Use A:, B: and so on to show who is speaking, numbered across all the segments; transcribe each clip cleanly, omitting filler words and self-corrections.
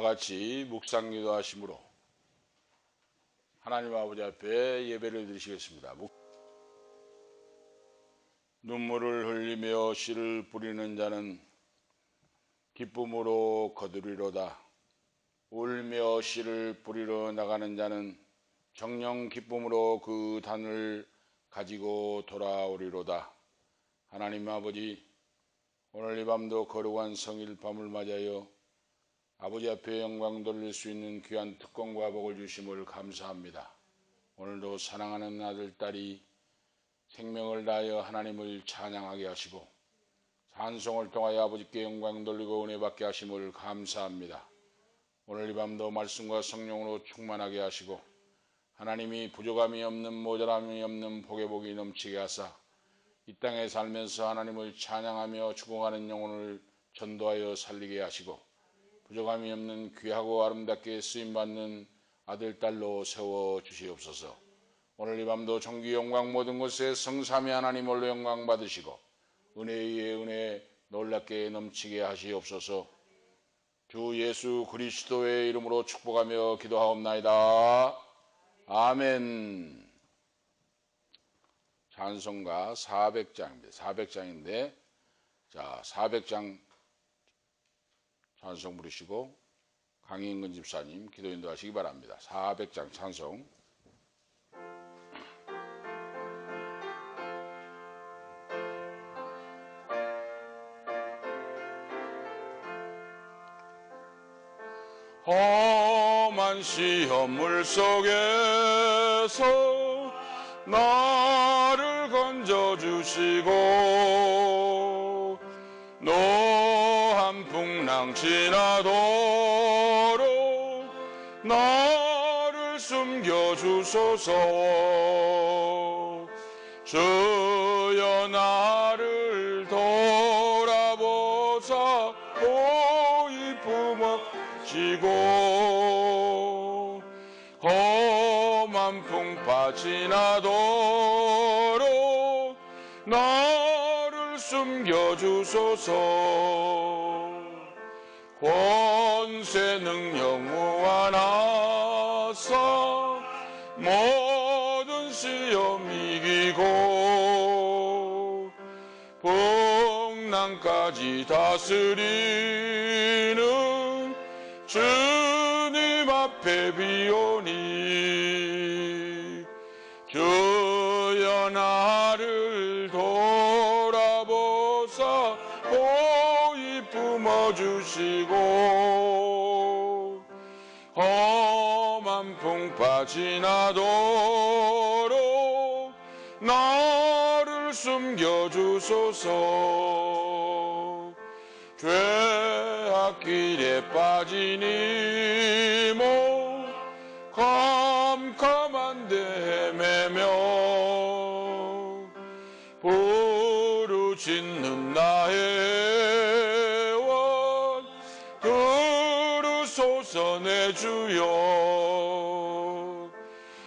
A: 같이 묵상기도 하심으로 하나님 아버지 앞에 예배를 드리시겠습니다. 눈물을 흘리며 씨를 뿌리는 자는 기쁨으로 거두리로다. 울며 씨를 뿌리러 나가는 자는 정녕 기쁨으로 그 단을 가지고 돌아오리로다. 하나님 아버지, 오늘 이 밤도 거룩한 성일 밤을 맞이하여 아버지 앞에 영광 돌릴 수 있는 귀한 특권과 복을 주심을 감사합니다. 오늘도 사랑하는 아들, 딸이 생명을 다하여 하나님을 찬양하게 하시고 찬송을 통하여 아버지께 영광 돌리고 은혜 받게 하심을 감사합니다. 오늘 이 밤도 말씀과 성령으로 충만하게 하시고 하나님이 부족함이 없는, 모자람이 없는 복의 복이 넘치게 하사 이 땅에 살면서 하나님을 찬양하며 죽어가는 영혼을 전도하여 살리게 하시고 부족함이 없는 귀하고 아름답게 쓰임받는 아들, 딸로 세워주시옵소서. 오늘 이 밤도 존귀 영광 모든 곳에 성삼위 하나님 홀로 영광 받으시고 은혜 위에 은혜 놀랍게 넘치게 하시옵소서. 주 예수 그리스도의 이름으로 축복하며 기도하옵나이다. 아멘. 찬송가 400장입니다. 400장인데, 자, 400장 찬송 부르시고 강인근 집사님 기도 인도하시기 바랍니다. 400장 찬송. 험한 시험물 속에서 나를 건져주시고 노한 풍랑 지나도록 나를 숨겨주소서. 주여 나를 돌아보사 보이 품어지고 험한 풍파 지나도록 나를 숨겨주소서. 권세 능력 무한하사 모든 시험 이기고 풍랑까지 다스리는 주님 앞에 비오니 주여 나를 돌아보사 보이 품어주시고 험한 풍파 지나도록 나를 숨겨주소서. 죄악길에 빠지니 모 캄캄한데 헤매며 부르짖는 나의 원 들으소서 내 주여.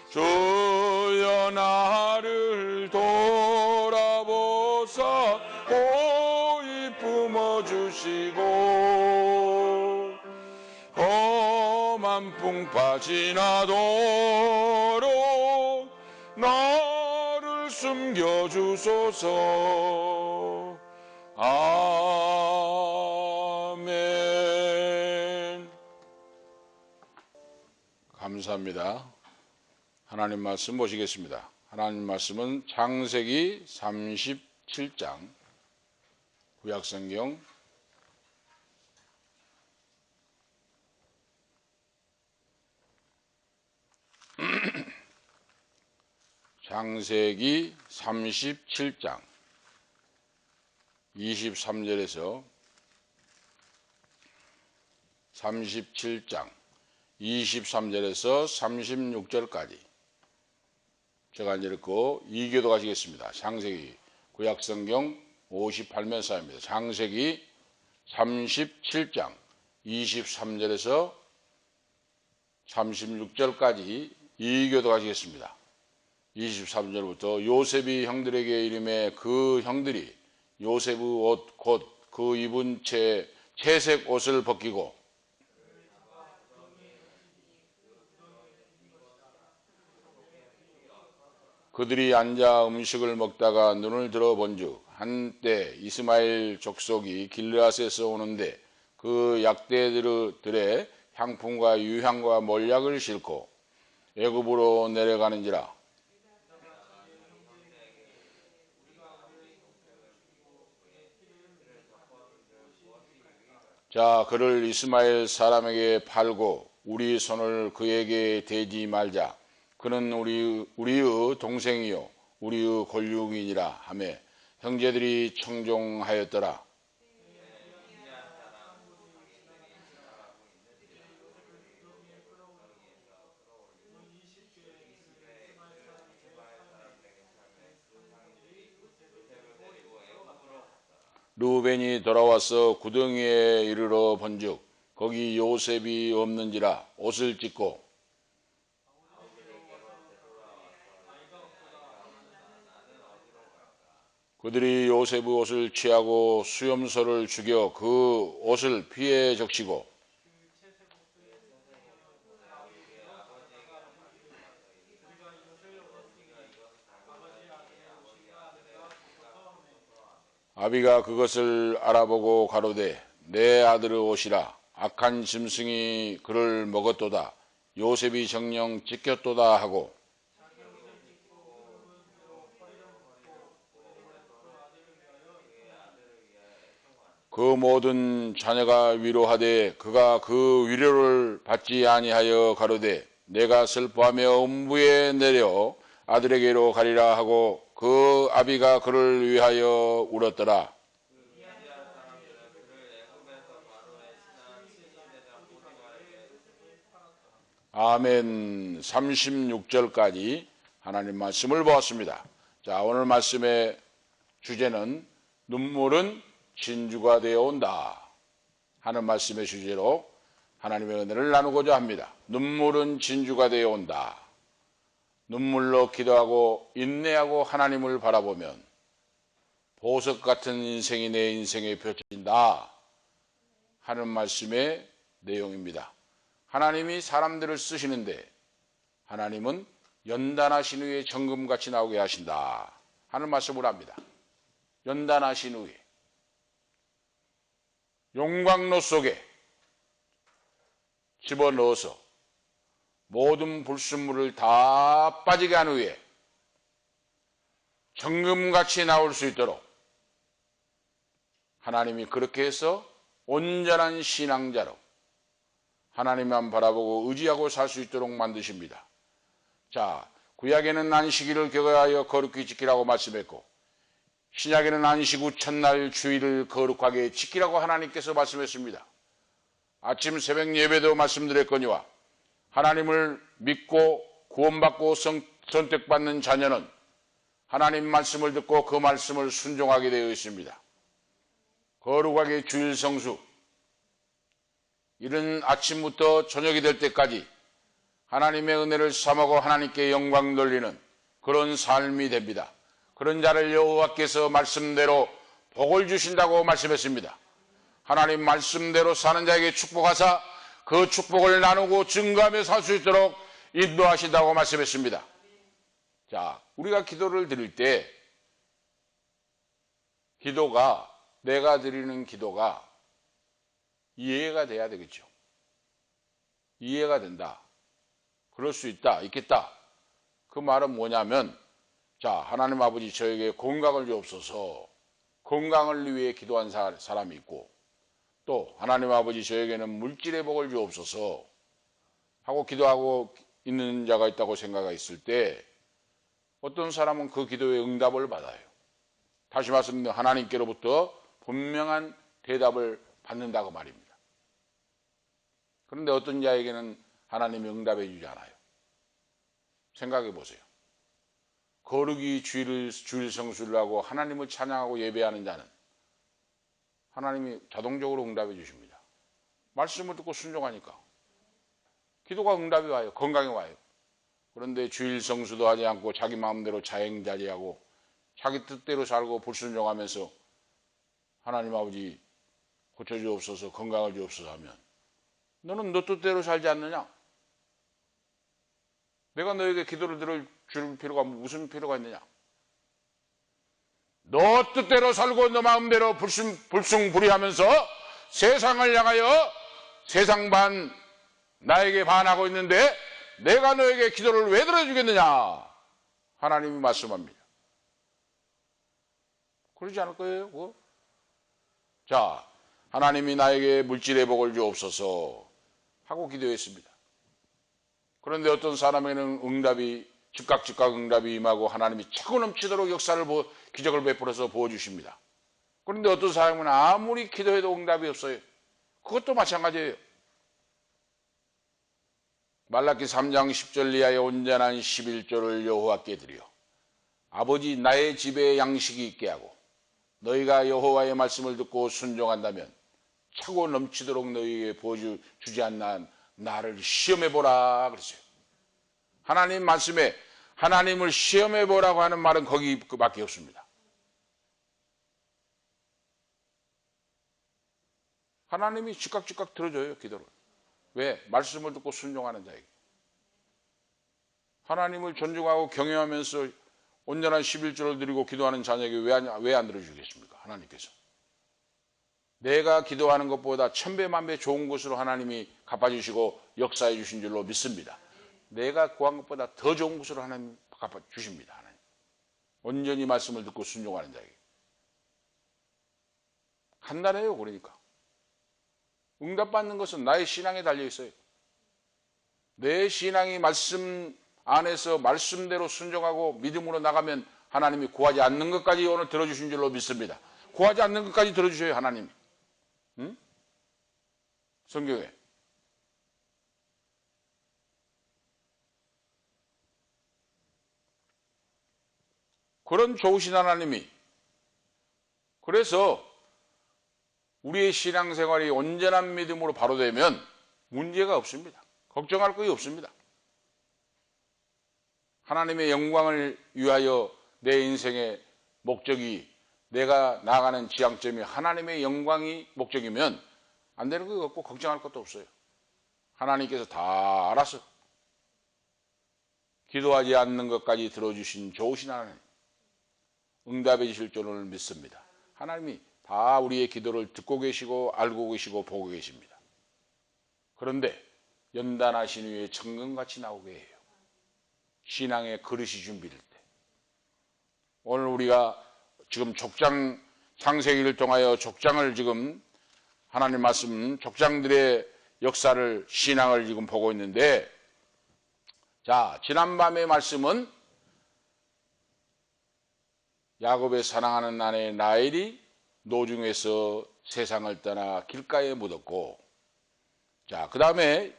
A: 주여 나를 돌아보사 보이 품어주시고 험한 풍파 지나도록 나를 숨겨주소서. 아멘. 감사합니다. 하나님 말씀 보시겠습니다. 하나님 말씀은 창세기 37장 구약성경 창세기 37장 23절에서 37장 23절에서 36절까지 제가 이제 읽고 이교도 가시겠습니다. 창세기 구약성경 58면사입니다. 창세기 37장 23절에서 36절까지 이교도 가시겠습니다. 23절부터 요셉이 형들에게 이름해 그 형들이 요셉의 옷 곧 그 입은 채색 옷을 벗기고 그들이 앉아 음식을 먹다가 눈을 들어 본즉 한때 이스마엘 족속이 길르앗에서 오는데 그 약대들의 향품과 유향과 몰약을 싣고 애굽으로 내려가는지라. 자, 그를 이스마엘 사람에게 팔고 우리 손을 그에게 대지 말자. 그는 우리의 동생이요 우리의 권육이니라 하며 형제들이 청종하였더라. 르우벤이 돌아와서 구덩이에 이르러 본즉 거기 요셉이 없는지라 옷을 찢고 그들이 요셉의 옷을 취하고 수염소를 죽여 그 옷을 피에 적시고 아비가 그것을 알아보고 가로되 내 아들의 옷이라 악한 짐승이 그를 먹었도다. 요셉이 정령 찢겼도다 하고 그 모든 자녀가 위로하되 그가 그 위로를 받지 아니하여 가로되 내가 슬퍼하며 음부에 내려 아들에게로 가리라 하고 그 아비가 그를 위하여 울었더라. 아멘. 36절까지 하나님 말씀을 보았습니다. 자, 오늘 말씀의 주제는 눈물은 진주가 되어 온다 하는 말씀의 주제로 하나님의 은혜를 나누고자 합니다. 눈물은 진주가 되어 온다. 눈물로 기도하고 인내하고 하나님을 바라보면 보석 같은 인생이 내 인생에 펼쳐진다 하는 말씀의 내용입니다. 하나님이 사람들을 쓰시는데 하나님은 연단하신 후에 정금같이 나오게 하신다 하는 말씀을 합니다. 연단하신 후에 용광로 속에 집어넣어서 모든 불순물을 다 빠지게 한 후에 정금같이 나올 수 있도록 하나님이 그렇게 해서 온전한 신앙자로 하나님만 바라보고 의지하고 살 수 있도록 만드십니다. 자, 구약에는 안식일을 교회하여 거룩히 지키라고 말씀했고 신약에는 안식 후 첫날 주일을 거룩하게 지키라고 하나님께서 말씀했습니다. 아침 새벽 예배도 말씀드렸거니와 하나님을 믿고 구원받고 선택받는 자녀는 하나님 말씀을 듣고 그 말씀을 순종하게 되어 있습니다. 거룩하게 주일 성수, 이른 아침부터 저녁이 될 때까지 하나님의 은혜를 삼하고 하나님께 영광 돌리는 그런 삶이 됩니다. 그런 자를 여호와께서 말씀대로 복을 주신다고 말씀했습니다. 하나님 말씀대로 사는 자에게 축복하사 그 축복을 나누고 증거하며 살 수 있도록 인도하신다고 말씀했습니다. 자, 우리가 기도를 드릴 때 기도가 내가 드리는 기도가 이해가 돼야 되겠죠. 이해가 된다. 그럴 수 있다. 있겠다. 그 말은 뭐냐면 자, 하나님 아버지 저에게 건강을 주옵소서. 건강을 위해 기도한 사람이 있고 또 하나님 아버지 저에게는 물질의 복을 주옵소서 하고 기도하고 있는 자가 있다고 생각이 있을 때 어떤 사람은 그 기도의 응답을 받아요. 다시 말씀드리면 하나님께로부터 분명한 대답을 받는다고 말입니다. 그런데 어떤 자에게는 하나님이 응답해 주지 않아요. 생각해 보세요. 거룩이 주일 성수를 하고 하나님을 찬양하고 예배하는 자는 하나님이 자동적으로 응답해 주십니다. 말씀을 듣고 순종하니까 기도가 응답이 와요. 건강이 와요. 그런데 주일 성수도 하지 않고 자기 마음대로 자행자리하고 자기 뜻대로 살고 불순종하면서 하나님 아버지 고쳐주옵소서 건강을 주옵소서 하면 너는 너 뜻대로 살지 않느냐? 내가 너에게 기도를 들어줄 필요가 무슨 필요가 있느냐? 너 뜻대로 살고 너 마음대로 불순불이하면서 세상을 향하여 세상 반 나에게 반하고 있는데 내가 너에게 기도를 왜 들어주겠느냐? 하나님이 말씀합니다. 그러지 않을 거예요? 그거? 자, 하나님이 나에게 물질의 복을 주옵소서 하고 기도했습니다. 그런데 어떤 사람에게는 즉각 응답이 임하고 하나님이 차고 넘치도록 기적을 베풀어서 부어주십니다. 그런데 어떤 사람은 아무리 기도해도 응답이 없어요. 그것도 마찬가지예요. 말라기 3장 10절 이하의 온전한 11조를 여호와께 드려 아버지 나의 집에 양식이 있게 하고 너희가 여호와의 말씀을 듣고 순종한다면 차고 넘치도록 너희에게 부어주지 않나 나를 시험해보라 그랬어요. 하나님 말씀에 하나님을 시험해보라고 하는 말은 거기밖에 없습니다. 하나님이 즉각 들어줘요, 기도를. 왜? 말씀을 듣고 순종하는 자에게. 하나님을 존중하고 경외하면서 온전한 11조를 드리고 기도하는 자녀에게 왜 안 들어주겠습니까? 하나님께서. 내가 기도하는 것보다 천배 만배 좋은 것으로 하나님이 갚아주시고 역사해 주신 줄로 믿습니다. 내가 구한 것보다 더 좋은 것으로 하나님 갚아주십니다. 하나님. 온전히 말씀을 듣고 순종하는 자에게. 간단해요. 그러니까. 응답받는 것은 나의 신앙에 달려있어요. 내 신앙이 말씀 안에서 말씀대로 순종하고 믿음으로 나가면 하나님이 구하지 않는 것까지 오늘 들어주신 줄로 믿습니다. 구하지 않는 것까지 들어주셔요. 하나님. 응? 성경에. 그런 좋으신 하나님이 그래서 우리의 신앙생활이 온전한 믿음으로 바로 되면 문제가 없습니다. 걱정할 것이 없습니다. 하나님의 영광을 위하여 내 인생의 목적이 내가 나아가는 지향점이 하나님의 영광이 목적이면 안 되는 거 없고 걱정할 것도 없어요. 하나님께서 다 알아서 기도하지 않는 것까지 들어주신 좋으신 하나님 응답해 주실 줄을 믿습니다. 하나님이 다 우리의 기도를 듣고 계시고 알고 계시고 보고 계십니다. 그런데 연단하신 후에 천금같이 나오게 해요. 신앙의 그릇이 준비될 때. 오늘 우리가 지금 족장 창세기를 통하여 족장을 지금 하나님 말씀 족장들의 역사를 신앙을 지금 보고 있는데 자 지난밤의 말씀은 야곱의 사랑하는 아내 라헬이 노중에서 세상을 떠나 길가에 묻었고 자 그 다음에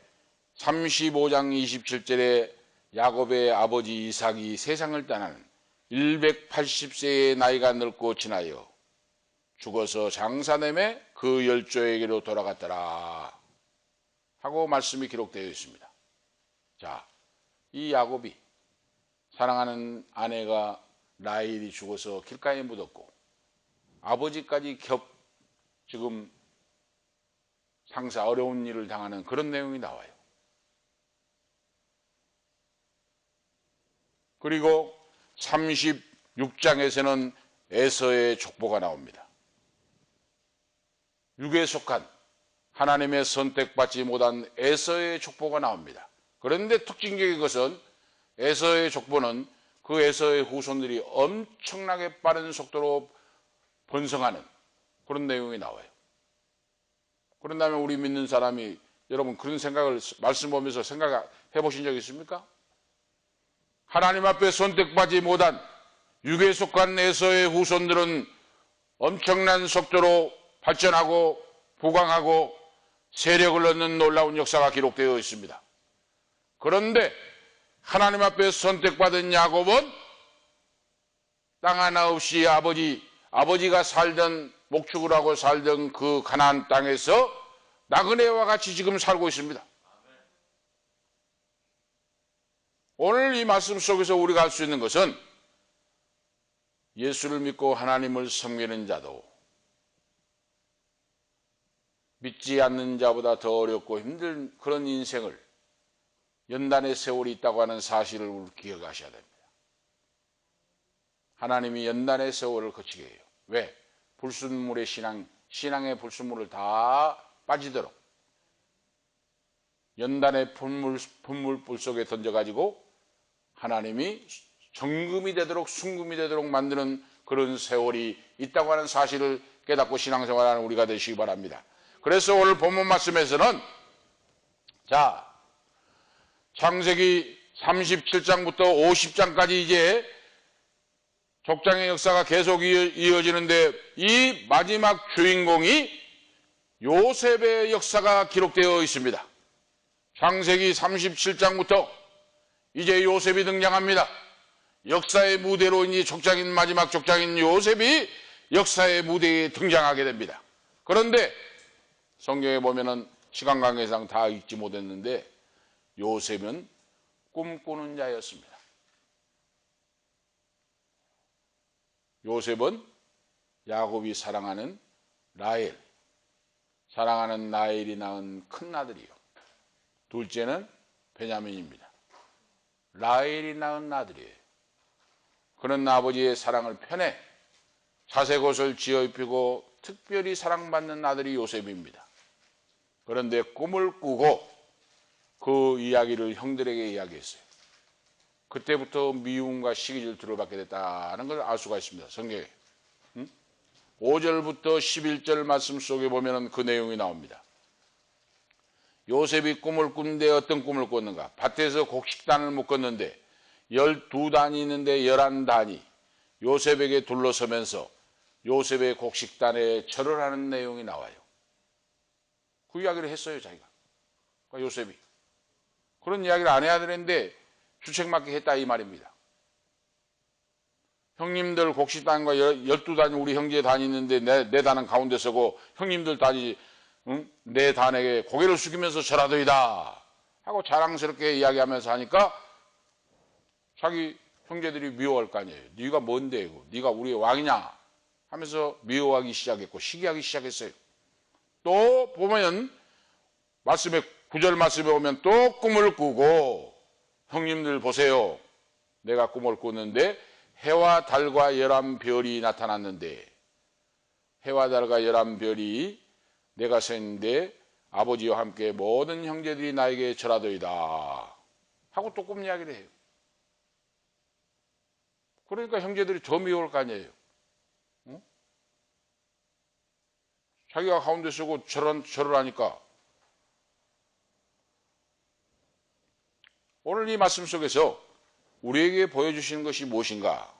A: 35장 27절에 야곱의 아버지 이삭이 세상을 떠나는 180세의 나이가 늙고 지나여 죽어서 장사됨에 그 열조에게로 돌아갔더라 하고 말씀이 기록되어 있습니다. 자, 이 야곱이 사랑하는 아내가 라헬이 죽어서 길가에 묻었고 아버지까지 지금 상사 어려운 일을 당하는 그런 내용이 나와요. 그리고 36장에서는 에서의 족보가 나옵니다. 육에 속한 하나님의 선택받지 못한 에서의 족보가 나옵니다. 그런데 특징적인 것은 에서의 족보는 그 에서의 후손들이 엄청나게 빠른 속도로 번성하는 그런 내용이 나와요. 그런다면 우리 믿는 사람이 여러분 그런 생각을 말씀 보면서 생각해 보신 적 있습니까? 하나님 앞에 선택받지 못한 육에 속한 에서의 후손들은 엄청난 속도로 발전하고 부강하고 세력을 얻는 놀라운 역사가 기록되어 있습니다. 그런데 하나님 앞에 선택받은 야곱은 땅 하나 없이 아버지가 살던 목축을 하고 살던 그 가나안 땅에서 나그네와 같이 지금 살고 있습니다. 오늘 이 말씀 속에서 우리가 알 수 있는 것은 예수를 믿고 하나님을 섬기는 자도 믿지 않는 자보다 더 어렵고 힘든 그런 인생을 연단의 세월이 있다고 하는 사실을 기억하셔야 됩니다. 하나님이 연단의 세월을 거치게 해요. 왜? 불순물의 신앙의 불순물을 다 빠지도록 연단의 분물불 속에 던져가지고 하나님이 정금이 되도록 순금이 되도록 만드는 그런 세월이 있다고 하는 사실을 깨닫고 신앙생활하는 우리가 되시기 바랍니다. 그래서 오늘 본문 말씀에서는 자, 창세기 37장부터 50장까지 이제 족장의 역사가 계속 이어지는데 이 마지막 주인공이 요셉의 역사가 기록되어 있습니다. 창세기 37장부터 이제 요셉이 등장합니다. 역사의 무대로 이제 마지막 족장인 요셉이 역사의 무대에 등장하게 됩니다. 그런데 성경에 보면은 시간 관계상 다 읽지 못했는데 요셉은 꿈꾸는 자였습니다. 요셉은 야곱이 사랑하는 라헬이 낳은 큰 아들이요. 둘째는 베냐민입니다. 라헬이 낳은 아들이에요. 그런 아버지의 사랑을 편에 자색옷을 지어 입히고 특별히 사랑받는 아들이 요셉입니다. 그런데 꿈을 꾸고 그 이야기를 형들에게 이야기했어요. 그때부터 미움과 시기 질투를 받게 됐다는 걸 알 수가 있습니다. 성경에 5절부터 11절 말씀 속에 보면 그 내용이 나옵니다. 요셉이 꿈을 꾼데 어떤 꿈을 꿨는가? 밭에서 곡식단을 묶었는데 12단이 있는데 11단이 요셉에게 둘러서면서 요셉의 곡식단에 절을 하는 내용이 나와요. 그 이야기를 했어요, 자기가. 그러니까 요셉이. 그런 이야기를 안 해야 되는데 주책맞게 했다 이 말입니다. 형님들 곡식단과 12단이 우리 형제 단이 있는데 내 단은 가운데 서고 형님들 단이 내 단에게 고개를 숙이면서 절하더이다 하고 자랑스럽게 이야기하면서 하니까 자기 형제들이 미워할 거 아니에요. 네가 뭔데? 네가 우리의 왕이냐? 하면서 미워하기 시작했고 시기하기 시작했어요. 또 보면 9절 말씀에 보면 또 꿈을 꾸고 형님들 보세요. 내가 꿈을 꿨는데 해와 달과 11별이 나타났는데 해와 달과 11별이 내가 서 있는데 아버지와 함께 모든 형제들이 나에게 절하더이다 하고 또 꿈 이야기를 해요. 그러니까 형제들이 더 미워할 거 아니에요. 응? 자기가 가운데 서고 절을 하니까. 오늘 이 말씀 속에서 우리에게 보여주시는 것이 무엇인가?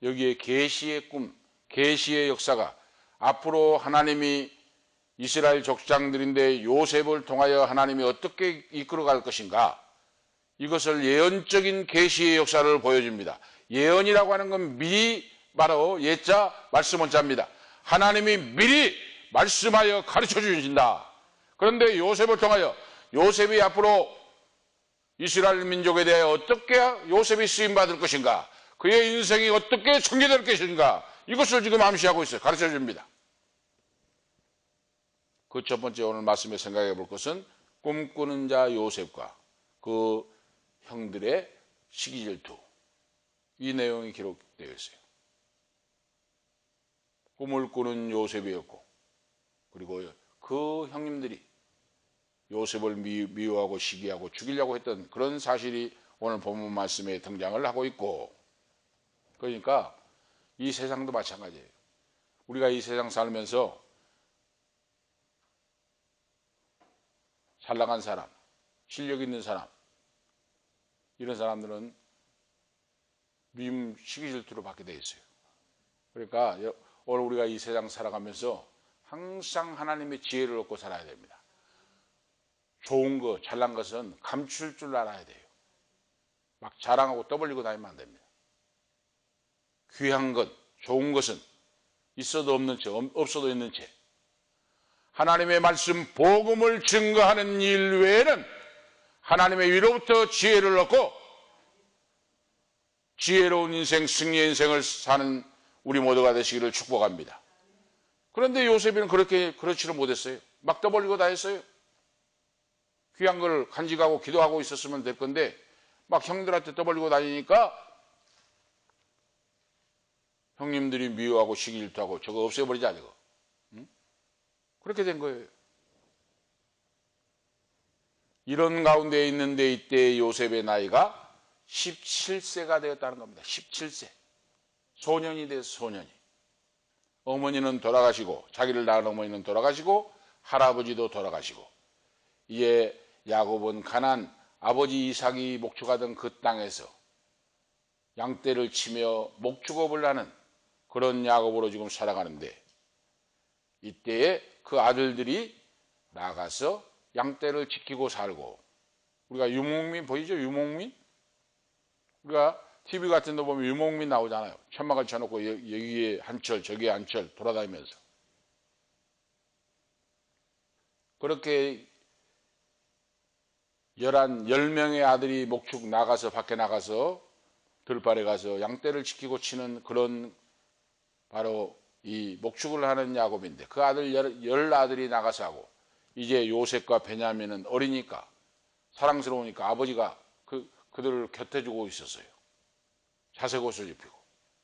A: 여기에 계시의 꿈, 계시의 역사가 앞으로 하나님이 이스라엘 족장들인데 요셉을 통하여 하나님이 어떻게 이끌어갈 것인가? 이것을 예언적인 계시의 역사를 보여줍니다. 예언이라고 하는 건 미리 바로 예자 말씀 원자입니다. 하나님이 미리 말씀하여 가르쳐 주신다. 그런데 요셉을 통하여 요셉이 앞으로 이스라엘 민족에 대하여 어떻게 요셉이 쓰임받을 것인가, 그의 인생이 어떻게 전개될 것인가, 이것을 지금 암시하고 있어요. 가르쳐 줍니다. 그 첫 번째 오늘 말씀에 생각해 볼 것은 꿈꾸는 자 요셉과 그 형들의 시기질투, 이 내용이 기록되어 있어요. 꿈을 꾸는 요셉이었고 그리고 그 형님들이 요셉을 미워하고 시기하고 죽이려고 했던 그런 사실이 오늘 본문 말씀에 등장을 하고 있고, 그러니까 이 세상도 마찬가지예요. 우리가 이 세상 살면서 잘 나간 사람, 실력 있는 사람, 이런 사람들은 미움, 시기 질투를 받게 돼 있어요. 그러니까 오늘 우리가 이 세상 살아가면서 항상 하나님의 지혜를 얻고 살아야 됩니다. 좋은 거, 잘난 것은 감출 줄 알아야 돼요. 막 자랑하고 떠벌리고 다니면 안 됩니다. 귀한 것, 좋은 것은 있어도 없는 채, 없어도 있는 채, 하나님의 말씀, 복음을 증거하는 일 외에는 하나님의 위로부터 지혜를 얻고 지혜로운 인생, 승리의 인생을 사는 우리 모두가 되시기를 축복합니다. 그런데 요셉이는 그렇지를 못했어요. 막 떠벌리고 다녔어요. 귀한 걸 간직하고 기도하고 있었으면 될 건데 막 형들한테 떠벌리고 다니니까 형님들이 미워하고 시기질투하고 저거 없애버리자 저거. 응? 그렇게 된 거예요. 이런 가운데 있는데 이때 요셉의 나이가 17세가 되었다는 겁니다. 17세. 소년이 돼서 소년이. 어머니는 돌아가시고 자기를 낳은 어머니는 돌아가시고 할아버지도 돌아가시고 이에 야곱은 가나안 아버지 이삭이 목축하던 그 땅에서 양떼를 치며 목축업을 하는 그런 야곱으로 지금 살아가는데 이때에 그 아들들이 나가서 양떼를 지키고 살고 우리가 유목민 보이죠? 유목민? 우리가 TV 같은 데 보면 유목민 나오잖아요. 천막을 쳐놓고 여기에 한철 저기에 한철 돌아다니면서 그렇게 10명의 아들이 목축 나가서 밖에 나가서 들판에 가서 양떼를 지키고 치는 그런 바로 이 목축을 하는 야곱인데 그 아들 열 아들이 나가서 하고 이제 요셉과 베냐민은 어리니까 사랑스러우니까 아버지가 그들을 곁에 주고 있었어요. 자색 옷을 입히고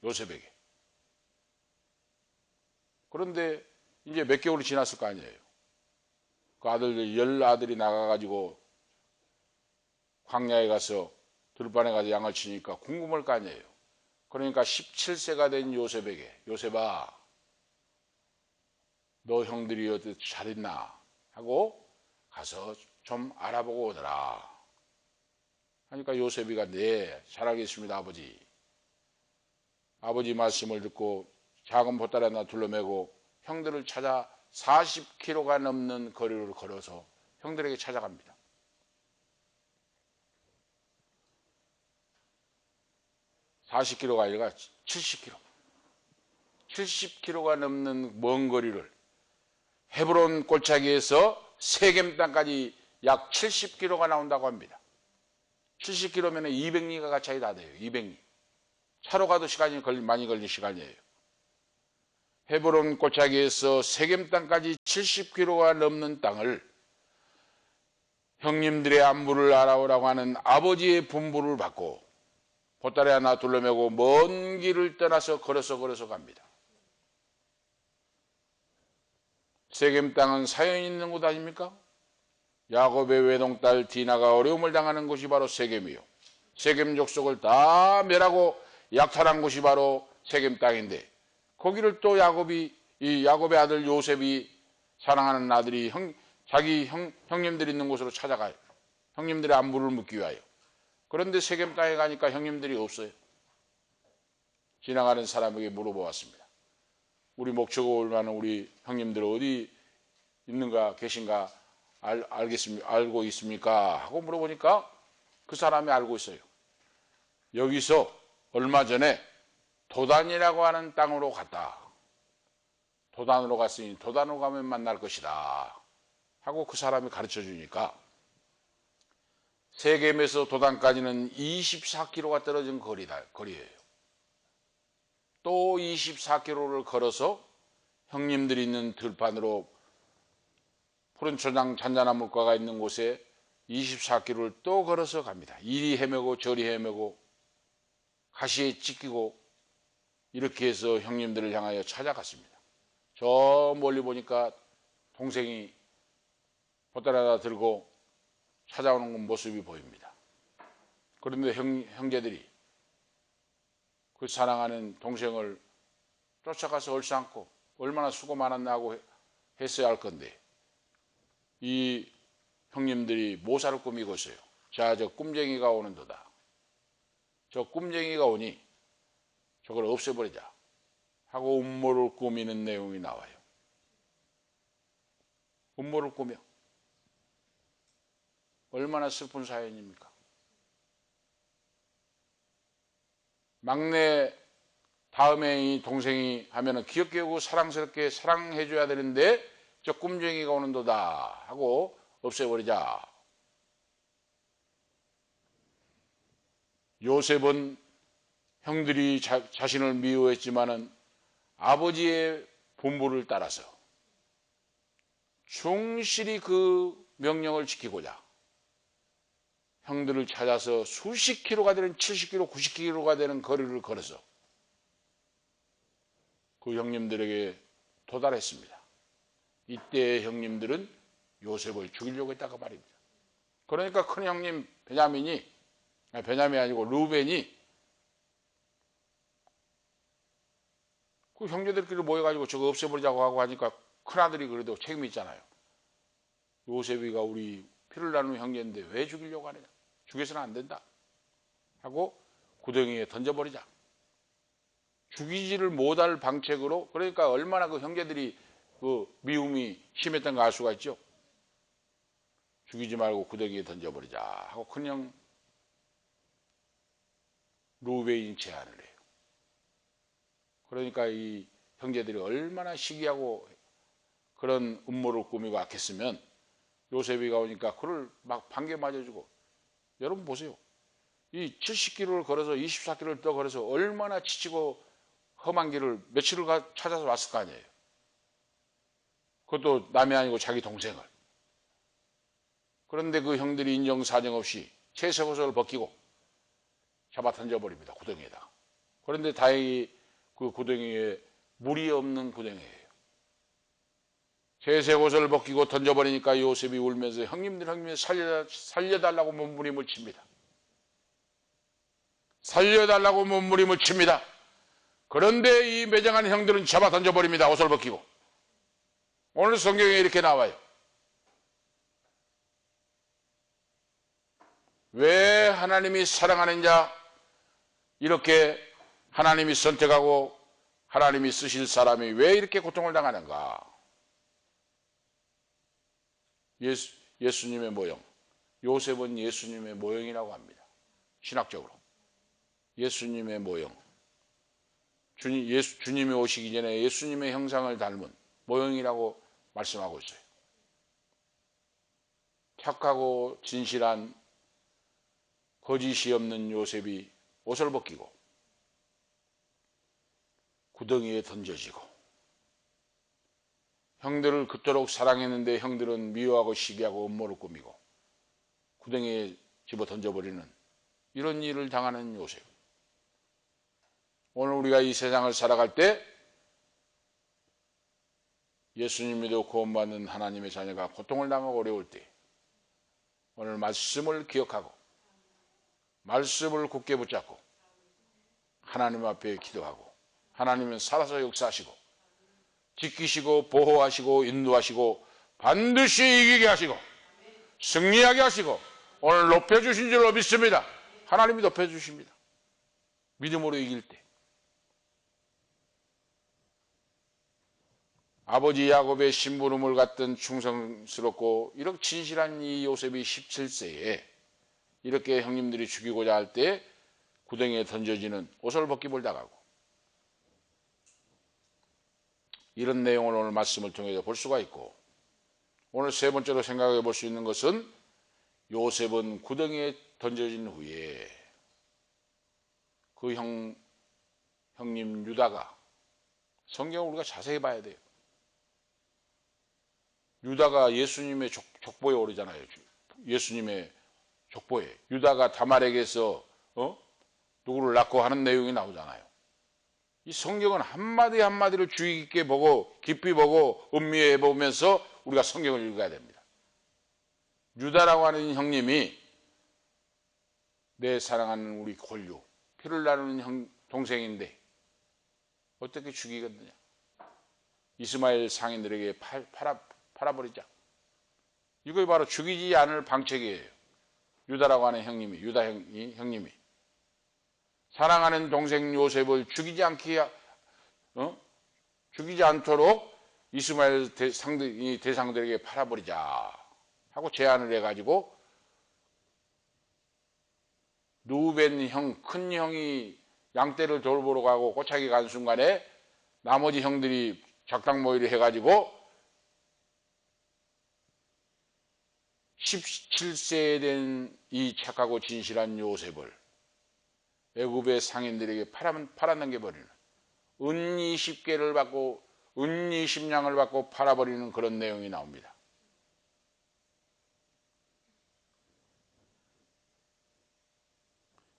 A: 요셉에게. 그런데 이제 몇 개월이 지났을 거 아니에요. 그 아들들 10아들이 나가가지고 광야에 가서 들판에 가서 양을 치니까 궁금할 거 아니에요. 그러니까 17세가 된 요셉에게 요셉아 너 형들이 어디 잘 있나 하고 가서 좀 알아보고 오더라 하니까 요셉이가 네 잘하겠습니다 아버지. 아버지 말씀을 듣고 작은 보따리 하나 둘러매고 형들을 찾아 40km가 넘는 거리를 걸어서 형들에게 찾아갑니다. 40km가 아니라 70km. 70km가 넘는 먼 거리를 헤브론 골짜기에서 세겜 땅까지 약 70km가 나온다고 합니다. 70km면 200리가 가까이 다 돼요. 200리. 차로 가도 많이 걸린 시간이에요. 헤브론 골짜기에서 세겜 땅까지 70km가 넘는 땅을 형님들의 안부를 알아오라고 하는 아버지의 분부를 받고 보따리 하나 둘러매고 먼 길을 떠나서 걸어서 갑니다. 세겜 땅은 사연이 있는 곳 아닙니까? 야곱의 외동딸 디나가 어려움을 당하는 곳이 바로 세겜이요. 세겜 족속을 다 멸하고 약탈한 곳이 바로 세겜 땅인데 거기를 또 야곱의 아들 요셉이 사랑하는 아들이 자기 형님들이 있는 곳으로 찾아가요. 형님들의 안부를 묻기 위하여. 그런데 세겜 땅에 가니까 형님들이 없어요. 지나가는 사람에게 물어보았습니다. 우리 목초가 올만한 우리 형님들 어디 있는가 계신가 알고 있습니까? 하고 물어보니까 그 사람이 알고 있어요. 여기서 얼마 전에 도단이라고 하는 땅으로 갔다. 도단으로 갔으니 도단으로 가면 만날 것이다. 하고 그 사람이 가르쳐 주니까 세겜에서 도단까지는 24km가 떨어진 거리예요. 또 24km를 걸어서 형님들이 있는 들판으로 푸른 초장 잔잔한 물가가 있는 곳에 24km를 또 걸어서 갑니다. 이리 헤매고 저리 헤매고 가시에 찢기고 이렇게 해서 형님들을 향하여 찾아갔습니다. 저 멀리 보니까 동생이 보따리 하나 들고 찾아오는 모습이 보입니다. 그런데 형제들이 그 사랑하는 동생을 쫓아가서 얼싸안고 얼마나 수고 많았나 하고 했어야 할 건데 이 형님들이 모사를 꾸미고 있어요. 자, 저 꿈쟁이가 오는도다. 저 꿈쟁이가 오니 저걸 없애버리자 하고 음모를 꾸미는 내용이 나와요. 음모를 꾸며 얼마나 슬픈 사연입니까? 막내 다음에 이 동생이 하면은 귀엽게 하고 사랑스럽게 사랑해줘야 되는데 저 꿈쟁이가 오는도다 하고 없애버리자. 요셉은 형들이 자신을 미워했지만은 아버지의 분부를 따라서 충실히 그 명령을 지키고자 형들을 찾아서 수십 킬로가 되는 70킬로, 90킬로가 되는 거리를 걸어서 그 형님들에게 도달했습니다. 이때 형님들은 요셉을 죽이려고 했다고 말입니다. 그러니까 큰 형님 베냐민이 아니고 루벤이 그 형제들끼리 모여가지고 저거 없애버리자고 하고 하니까 큰아들이 그래도 책임이 있잖아요. 요셉이가 우리 피를 나누는 형제인데 왜 죽이려고 하느냐, 죽여서는 안 된다 하고 구덩이에 던져버리자. 죽이지를 못할 방책으로, 그러니까 얼마나 그 형제들이 그 미움이 심했던 거 알 수가 있죠. 죽이지 말고 구덩이에 던져버리자 하고 큰형 루벤이 제안을 해요. 그러니까 이 형제들이 얼마나 시기하고 그런 음모를 꾸미고 악했으면 요셉이가 오니까 그를 막 반개 맞아주고. 여러분 보세요. 이 70km를 걸어서 24km를 더 걸어서 얼마나 지치고 험한 길을 며칠을 찾아서 왔을 거 아니에요. 그것도 남이 아니고 자기 동생을. 그런데 그 형들이 인정사정 없이 채색옷을 벗기고 잡아 던져버립니다. 구덩이에다가. 그런데 다행히 그 구덩이에 물이 없는 구덩이에요. 채색옷을 벗기고 던져버리니까 요셉이 울면서 형님들 살려달라고 몸부림을 칩니다. 살려달라고 몸부림을 칩니다. 그런데 이 매정한 형들은 잡아 던져버립니다. 옷을 벗기고. 오늘 성경에 이렇게 나와요. 왜 하나님이 사랑하는 자, 이렇게 하나님이 선택하고 하나님이 쓰실 사람이 왜 이렇게 고통을 당하는가? 예수님의 모형. 요셉은 예수님의 모형이라고 합니다. 신학적으로. 예수님의 모형. 주님이 오시기 전에 예수님의 형상을 닮은 모형이라고 말씀하고 있어요. 착하고 진실한 거짓이 없는 요셉이 옷을 벗기고 구덩이에 던져지고, 형들을 그토록 사랑했는데 형들은 미워하고 시기하고 음모를 꾸미고 구덩이에 집어 던져버리는 이런 일을 당하는 요셉. 오늘 우리가 이 세상을 살아갈 때 예수님 믿어 구원받는 하나님의 자녀가 고통을 당하고 어려울 때 오늘 말씀을 기억하고 말씀을 굳게 붙잡고 하나님 앞에 기도하고, 하나님은 살아서 역사하시고 지키시고 보호하시고 인도하시고 반드시 이기게 하시고 승리하게 하시고 오늘 높여주신 줄로 믿습니다. 하나님이 높여주십니다. 믿음으로 이길 때. 아버지 야곱의 심부름을 갖던 충성스럽고 이렇게 진실한 이 요셉이 17세에 이렇게 형님들이 죽이고자 할 때 구덩이에 던져지는 옷을 벗기볼 당하고, 이런 내용을 오늘 말씀을 통해서 볼 수가 있고, 오늘 세 번째로 생각해 볼 수 있는 것은 요셉은 구덩이에 던져진 후에 그 형님 유다가, 성경을 우리가 자세히 봐야 돼요. 유다가 예수님의 족보에 오르잖아요. 예수님의 족보에 유다가 다말에게서 누구를 낳고 하는 내용이 나오잖아요. 이 성경은 한마디 한마디를 주의 깊게 보고 깊이 보고 음미해 보면서 우리가 성경을 읽어야 됩니다. 유다라고 하는 형님이 내 사랑하는 우리 골유, 피를 나누는 동생인데 어떻게 죽이겠느냐. 이스마엘 상인들에게 팔아버리자. 이거 바로 죽이지 않을 방책이에요. 유다라고 하는 형님이, 유다 형님이 사랑하는 동생 요셉을 죽이지 않도록 이스마엘 대상들에게 팔아버리자 하고 제안을 해가지고 루벤 형, 큰 형이 양떼를 돌보러 가고 고차기 간 순간에 나머지 형들이 작당 모의를 해가지고 17세에 된 이 착하고 진실한 요셉을 애굽의 상인들에게 팔아넘겨버리는, 은 20개를 받고 은 20냥을 받고 팔아버리는 그런 내용이 나옵니다.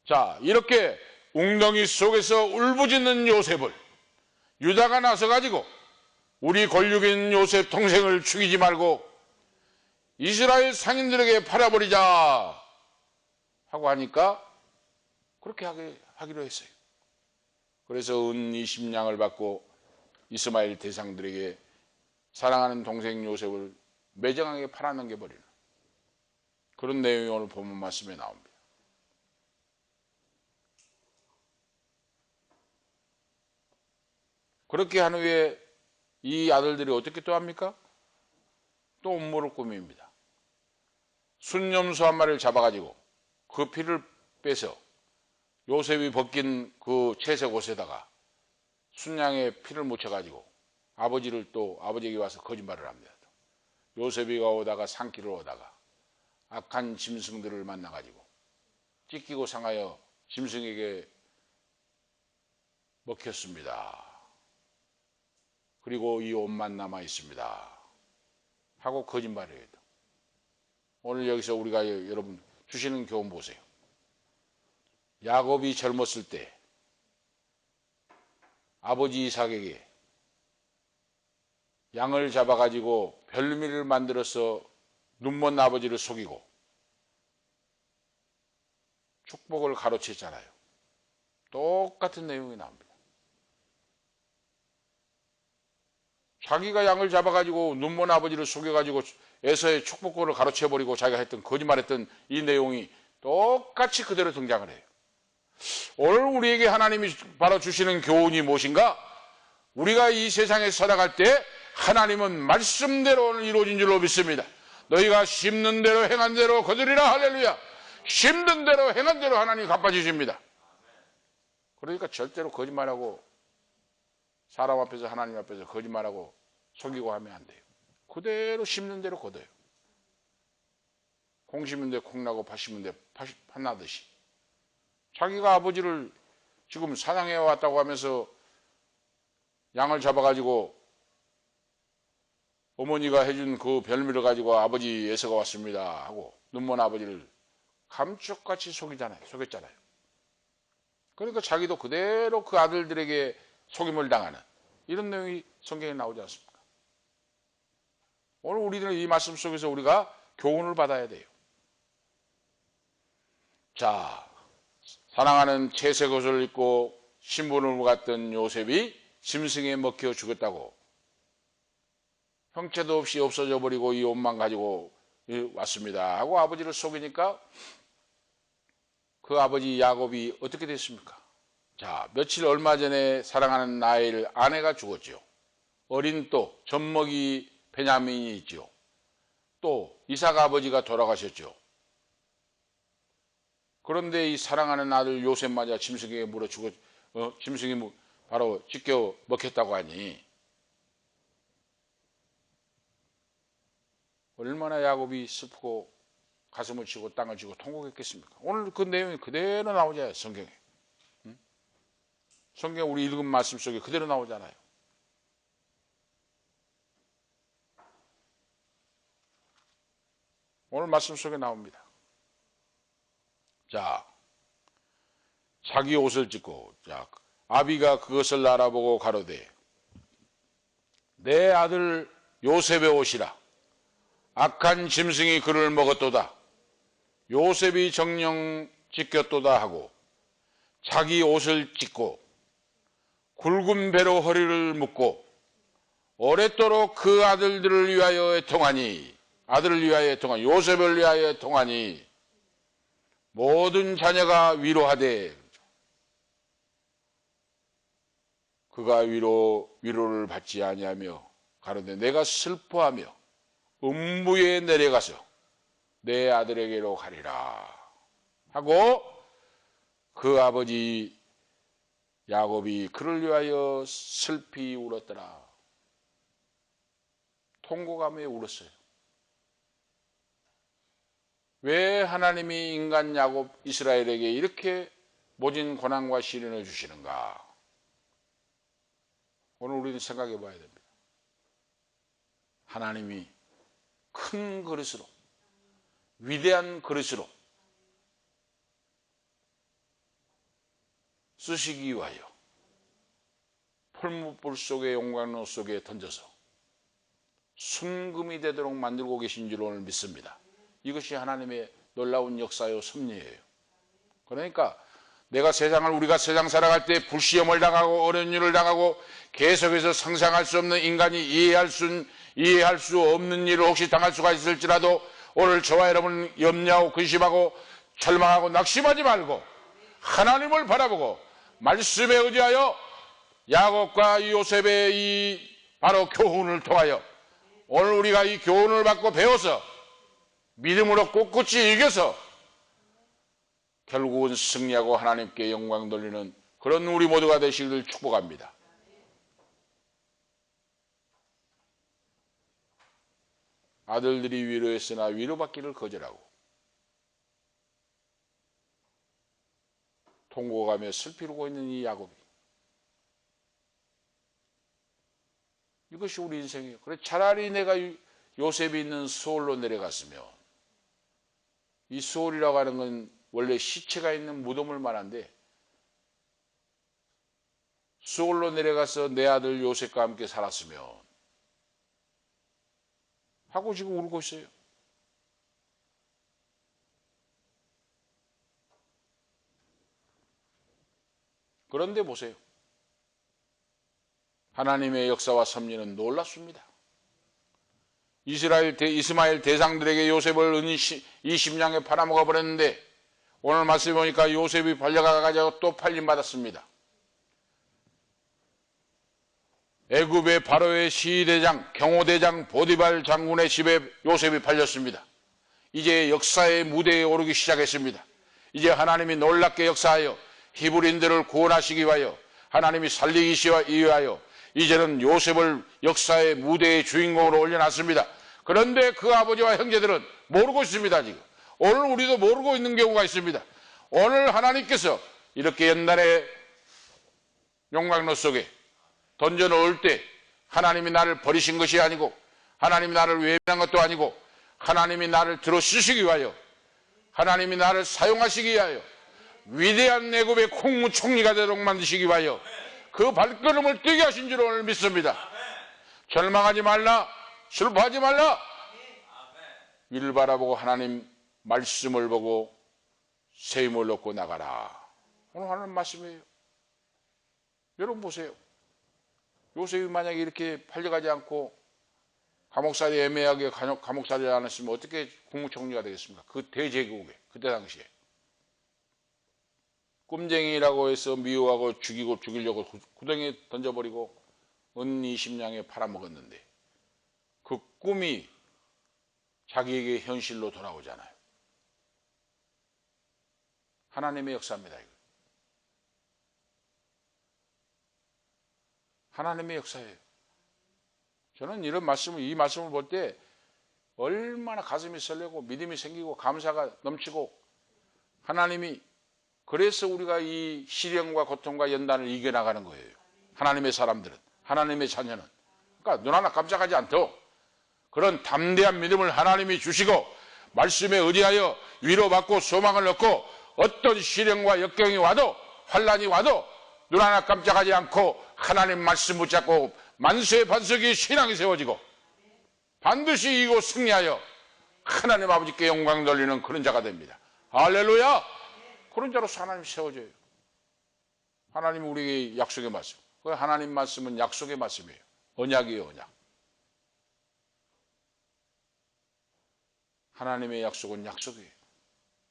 A: 자, 이렇게 웅덩이 속에서 울부짖는 요셉을 유다가 나서가지고 우리 권력인 요셉 동생을 죽이지 말고 이스라엘 상인들에게 팔아버리자 하고 하니까 그렇게 하기로 했어요. 그래서 은 20냥을 받고 이스마엘 대상들에게 사랑하는 동생 요셉을 매정하게 팔아넘겨버리는 그런 내용이 오늘 본문 말씀에 나옵니다. 그렇게 한 후에 이 아들들이 어떻게 또 합니까? 또 음모를 꾸밉니다. 순념수 한 마리를 잡아가지고 그 피를 빼서 요셉이 벗긴 그 채색 옷에다가 순양의 피를 묻혀가지고 아버지에게 와서 거짓말을 합니다. 요셉이가 오다가 산길을 오다가 악한 짐승들을 만나가지고 찢기고 상하여 짐승에게 먹혔습니다. 그리고 이 옷만 남아 있습니다. 하고 거짓말을 해요. 오늘 여기서 우리가 여러분 주시는 교훈 보세요. 야곱이 젊었을 때 아버지 이삭에게 양을 잡아가지고 별미를 만들어서 눈먼 아버지를 속이고 축복을 가로챘잖아요. 똑같은 내용이 나옵니다. 자기가 양을 잡아가지고 눈먼 아버지를 속여가지고 에서의 축복권을 가로채버리고 자기가 했던 거짓말했던 이 내용이 똑같이 그대로 등장을 해요. 오늘 우리에게 하나님이 바로 주시는 교훈이 무엇인가? 우리가 이 세상에 살아갈 때 하나님은 말씀대로 이루어진 줄로 믿습니다. 너희가 심는 대로 행한 대로 거두리라. 할렐루야. 심는 대로 행한 대로 하나님이 갚아주십니다. 그러니까 절대로 거짓말하고 사람 앞에서 하나님 앞에서 거짓말하고 속이고 하면 안 돼요. 그대로 심는 대로 거둬요. 콩 심는 데 콩 나고 팥 심는 데 팥 나듯이 자기가 아버지를 지금 사냥해 왔다고 하면서 양을 잡아가지고 어머니가 해준 그 별미를 가지고 아버지 에서가 왔습니다 하고 눈먼 아버지를 감쪽같이 속였잖아요. 그러니까 자기도 그대로 그 아들들에게 속임을 당하는 이런 내용이 성경에 나오지 않습니까? 오늘 우리들은 이 말씀 속에서 우리가 교훈을 받아야 돼요. 자, 사랑하는 채색 옷을 입고 신분을 갖던 요셉이 짐승에 먹혀 죽었다고 형체도 없이 없어져 버리고 이 옷만 가지고 왔습니다 하고 아버지를 속이니까 그 아버지 야곱이 어떻게 됐습니까? 자, 며칠 얼마 전에 사랑하는 라헬 아내가 죽었죠. 어린 또 젖먹이 베냐민이 있죠. 또 이삭 아버지가 돌아가셨죠. 그런데 이 사랑하는 아들 요셉마저 짐승에게 물어 짐승이 바로 찢겨 먹혔다고 하니 얼마나 야곱이 슬프고 가슴을 치고 땅을 치고 통곡했겠습니까? 오늘 그 내용이 그대로 나오잖아요. 성경에. 성경 우리 읽은 말씀 속에 그대로 나오잖아요. 오늘 말씀 속에 나옵니다. 자, 자기 옷을 찢고, 자, 아비가 그것을 알아보고 가로되 내 아들 요셉의 옷이라 악한 짐승이 그를 먹었도다. 요셉이 정령 찢겼도다 하고 자기 옷을 찢고 굵은 배로 허리를 묶고 오랫도록 그 아들들을 위하여 애통하니 요셉을 위하여 애통하니 모든 자녀가 위로하되 그가 위로를 받지 아니하며 가로되 내가 슬퍼하며 음부에 내려가서 내 아들에게로 가리라 하고 그 아버지 야곱이 그를 위하여 슬피 울었더라. 통곡하며 울었어요. 왜 하나님이 인간 야곱 이스라엘에게 이렇게 모진 고난과 시련을 주시는가? 오늘 우리는 생각해 봐야 됩니다. 하나님이 큰 그릇으로 위대한 그릇으로 쓰시기 위하여 풀무불 속의 용광로 속에 던져서 순금이 되도록 만들고 계신 줄 오늘 믿습니다. 이것이 하나님의 놀라운 역사요 섭리예요. 그러니까 우리가 세상 살아갈 때 불시험을 당하고 어려운 일을 당하고 계속해서 상상할 수 없는 인간이 이해할 수 없는 일을 혹시 당할 수가 있을지라도 오늘 저와 여러분 염려하고 근심하고 절망하고 낙심하지 말고 하나님을 바라보고 말씀에 의지하여 야곱과 요셉의 이 바로 교훈을 통하여 오늘 우리가 이 교훈을 받고 배워서 믿음으로 꿋꿋이 이겨서 결국은 승리하고 하나님께 영광 돌리는 그런 우리 모두가 되시기를 축복합니다. 아들들이 위로했으나 위로받기를 거절하고 통곡하며 슬피고 있는 이 야곱이, 이것이 우리 인생이에요. 그래 차라리 내가 요셉이 있는 수월로 내려갔으면, 이 수월이라고 하는 건 원래 시체가 있는 무덤을 말하는데, 수월로 내려가서 내 아들 요셉과 함께 살았으면 하고 지금 울고 있어요. 그런데 보세요. 하나님의 역사와 섭리는 놀랍습니다. 이스마엘 대상들에게 요셉을 은 20냥에 팔아먹어 버렸는데 오늘 말씀해 보니까 요셉이 팔려가가지고 또 팔림받았습니다. 애굽의 바로의 시대장, 경호대장 보디발 장군의 집에 요셉이 팔렸습니다. 이제 역사의 무대에 오르기 시작했습니다. 이제 하나님이 놀랍게 역사하여 히브리인들을 구원하시기 위하여, 하나님이 살리기 위하여 이제는 요셉을 역사의 무대의 주인공으로 올려놨습니다. 그런데 그 아버지와 형제들은 모르고 있습니다. 지금 오늘 우리도 모르고 있는 경우가 있습니다. 오늘 하나님께서 이렇게 옛날에 용광로 속에 던져 넣을 때 하나님이 나를 버리신 것이 아니고, 하나님이 나를 외면한 것도 아니고, 하나님이 나를 들어 쓰시기 위하여, 하나님이 나를 사용하시기 위하여 위대한 애굽의 국무총리가 되도록 만드시기 위하여 그 발걸음을 뛰게 하신 줄 오늘 믿습니다. 절망하지 말라, 슬퍼하지 말라. 이를 바라보고 하나님 말씀을 보고 새 힘을 얻고 나가라. 오늘 하는 말씀이에요. 여러분 보세요. 요셉이 만약에 이렇게 팔려가지 않고 감옥살이 애매하게 감옥살이를 안 했으면 어떻게 국무총리가 되겠습니까? 그 대제국에 그때 당시에 꿈쟁이라고 해서 미워하고 죽이려고 구덩이에 던져버리고 은 20냥에 팔아먹었는데 그 꿈이 자기에게 현실로 돌아오잖아요. 하나님의 역사입니다. 이거. 하나님의 역사예요. 저는 이 말씀을 볼 때 얼마나 가슴이 설레고 믿음이 생기고 감사가 넘치고, 하나님이 그래서 우리가 이 시련과 고통과 연단을 이겨나가는 거예요. 하나님의 사람들은, 하나님의 자녀는. 그러니까 눈 하나 깜짝하지 않도록 그런 담대한 믿음을 하나님이 주시고 말씀에 의지하여 위로받고 소망을 얻고, 어떤 시련과 역경이 와도 환난이 와도 눈 하나 깜짝하지 않고 하나님 말씀 붙잡고 만세의 반석이 신앙이 세워지고 반드시 이기고 승리하여 하나님 아버지께 영광 돌리는 그런 자가 됩니다. 할렐루야. 그런 자로서 하나님 세워져요. 하나님 우리에게 약속의 말씀. 그 하나님 말씀은 약속의 말씀이에요. 언약이에요. 언약. 하나님의 약속은 약속이에요.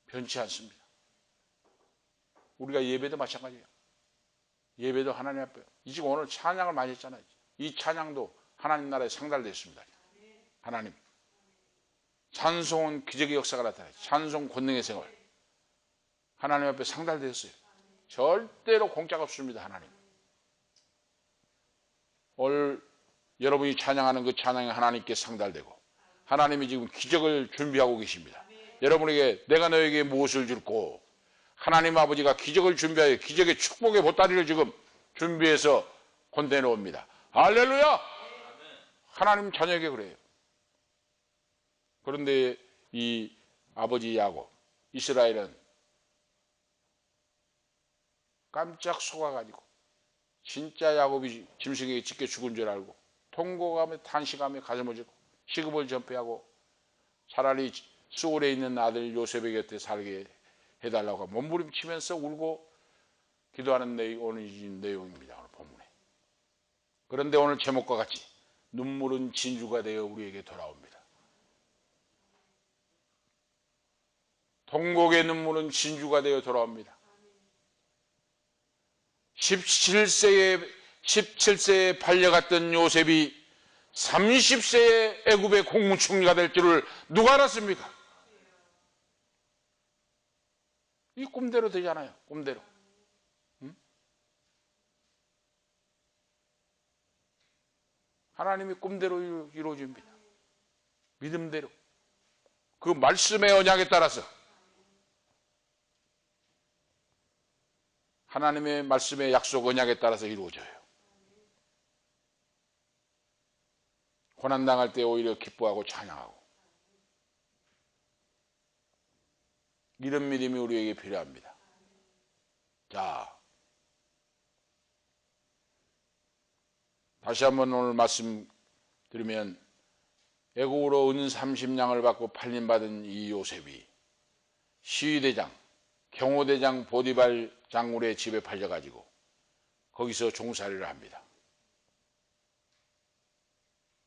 A: 변치 않습니다. 우리가 예배도 마찬가지예요. 예배도 하나님 앞에, 지금 오늘 찬양을 많이 했잖아요. 이 찬양도 하나님 나라에 상달됐습니다. 하나님. 찬송은 기적의 역사가 나타나요. 찬송 권능의 생활. 하나님 앞에 상달되었어요. 절대로 공짜가 없습니다. 하나님. 오늘 여러분이 찬양하는 그 찬양이 하나님께 상달되고 하나님이 지금 기적을 준비하고 계십니다. 여러분에게 내가 너에게 무엇을 줄고, 하나님 아버지가 기적을 준비하여 기적의 축복의 보따리를 지금 준비해서 건네놓습니다. 할렐루야. 하나님 자녀에게 그래요. 그런데 이 아버지 야곱, 이스라엘은 깜짝 속아가지고 진짜 야곱이 짐승에게 찢겨 죽은 줄 알고 통곡하며 탄식하며 가슴을 쥐고 시급을 전폐하고 차라리 수월에 있는 아들 요셉의 곁에 살게 해달라고 몸부림치면서 울고 기도하는 오늘 내용입니다. 오늘 본문에. 그런데 오늘 제목과 같이 눈물은 진주가 되어 우리에게 돌아옵니다. 통곡의 눈물은 진주가 되어 돌아옵니다. 17세에 팔려갔던 요셉이 30세에 애굽의 국무총리가 될 줄을 누가 알았습니까? 이 꿈대로 되잖아요. 꿈대로. 응? 하나님이 꿈대로 이루어집니다. 믿음대로. 그 말씀의 언약에 따라서 하나님의 말씀의 약속 언약에 따라서 이루어져요. 고난당할 때 오히려 기뻐하고 찬양하고 이런 믿음이 우리에게 필요합니다. 자, 다시 한번 오늘 말씀 드리면 애국으로 은 30냥을 받고 팔림받은 이 요셉이 시위대장, 경호대장 보디발 장군의 집에 팔려가지고 거기서 종살이를 합니다.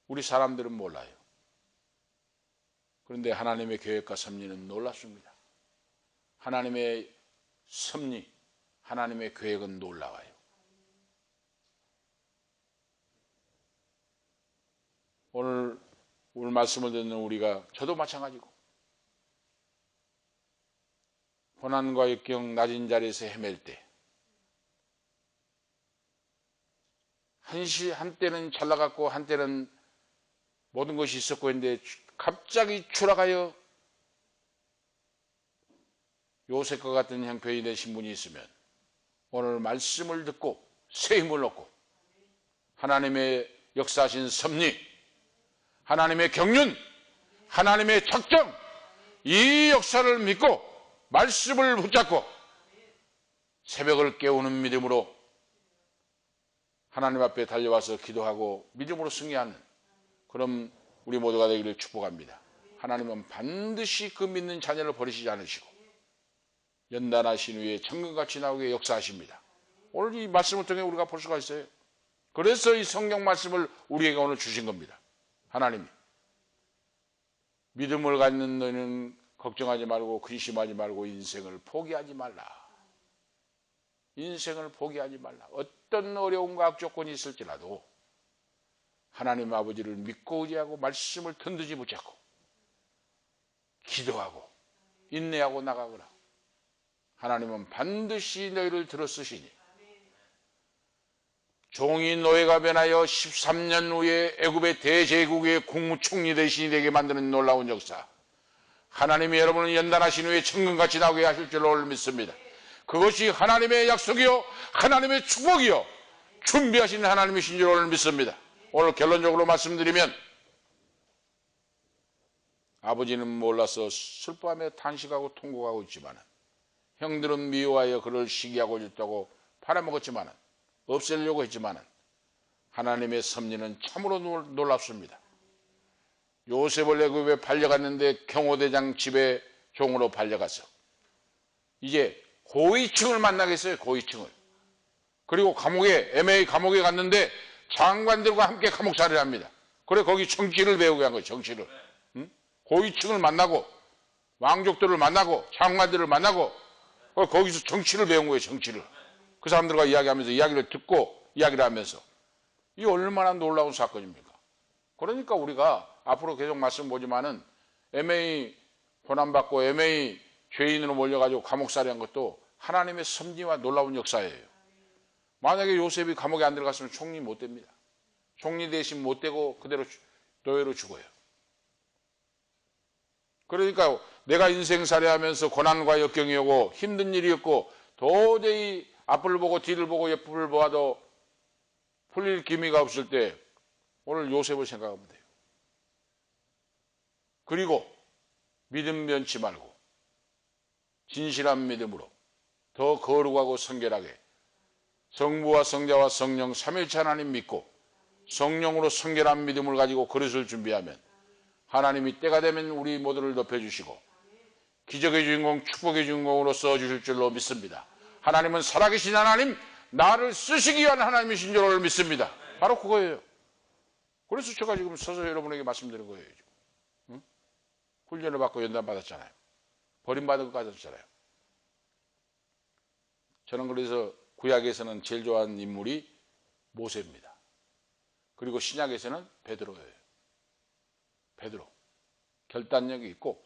A: 우리 사람들은 몰라요. 그런데 하나님의 계획과 섭리는 놀랍습니다. 하나님의 섭리, 하나님의 계획은 놀라워요. 오늘 말씀을 듣는 우리가 저도 마찬가지고 고난과 역경 낮은 자리에서 헤맬 때 한때는 잘 나갔고 한때는 모든 것이 있었고 했는데 갑자기 추락하여 요셉과 같은 형편이 되신 분이 있으면 오늘 말씀을 듣고 새 힘을 얻고 하나님의 역사하신 섭리, 하나님의 경륜, 하나님의 작정, 이 역사를 믿고 말씀을 붙잡고 새벽을 깨우는 믿음으로 하나님 앞에 달려와서 기도하고 믿음으로 승리하는 그럼 우리 모두가 되기를 축복합니다. 하나님은 반드시 그 믿는 자녀를 버리시지 않으시고 연단하신 후에 천근같이 나오게 역사하십니다. 오늘 이 말씀을 통해 우리가 볼 수가 있어요. 그래서 이 성경 말씀을 우리에게 오늘 주신 겁니다. 하나님이 믿음을 갖는 너는 걱정하지 말고 근심하지 말고 인생을 포기하지 말라. 인생을 포기하지 말라. 어떤 어려움과 악조건이 있을지라도 하나님 아버지를 믿고 의지하고 말씀을 든든히 붙잡고 기도하고 인내하고 나가거라. 하나님은 반드시 너희를 들어쓰시니 종이 노예가 변하여 13년 후에 애굽의 대제국의 국무총리 대신이 되게 만드는 놀라운 역사, 하나님이 여러분을 연단하신 후에 천근같이 나오게 하실 줄로 믿습니다. 그것이 하나님의 약속이요 하나님의 축복이요 준비하신 하나님이신 줄로 믿습니다. 오늘 결론적으로 말씀드리면 아버지는 몰라서 슬퍼하며 탄식하고 통곡하고 있지만 형들은 미워하여 그를 시기하고 있다고 팔아먹었지만 없애려고 했지만 하나님의 섭리는 참으로 놀랍습니다. 요셉을 애굽에 팔려갔는데 경호대장 집에 종으로 팔려가서 이제 고위층을 만나겠어요. 고위층을. 그리고 MA 감옥에 갔는데 장관들과 함께 감옥살이를 합니다. 그래 거기 정치를 배우게 한 거예요. 정치를. 응? 고위층을 만나고 왕족들을 만나고 장관들을 만나고 거기서 정치를 배운 거예요. 정치를. 그 사람들과 이야기하면서 이야기를 듣고 이야기를 하면서 이게 얼마나 놀라운 사건입니까? 그러니까 우리가 앞으로 계속 말씀 보지만은 MA 고난받고 MA 죄인으로 몰려가지고 감옥살이 한 것도 하나님의 섭리와 놀라운 역사예요. 만약에 요셉이 감옥에 안 들어갔으면 총리 못 됩니다. 총리 대신 못 되고 그대로 노예로 죽어요. 그러니까 내가 인생살이 하면서 고난과 역경이 오고 힘든 일이 없고 도저히 앞을 보고 뒤를 보고 옆을 보아도 풀릴 기미가 없을 때 오늘 요셉을 생각하면 돼요. 그리고 믿음 변치 말고 진실한 믿음으로 더 거룩하고 성결하게 성부와 성자와 성령 삼위일체 하나님 믿고 성령으로 성결한 믿음을 가지고 그릇을 준비하면 하나님이 때가 되면 우리 모두를 높여주시고 기적의 주인공, 축복의 주인공으로 써주실 줄로 믿습니다. 하나님은 살아계신 하나님, 나를 쓰시기 위한 하나님이신 줄을 믿습니다. 바로 그거예요. 그래서 제가 지금 서서 여러분에게 말씀드리는 거예요. 응? 훈련을 받고 연단 받았잖아요. 버림받은 것 같았잖아요. 저는 그래서 구약에서는 제일 좋아하는 인물이 모세입니다. 그리고 신약에서는 베드로예요. 베드로. 결단력이 있고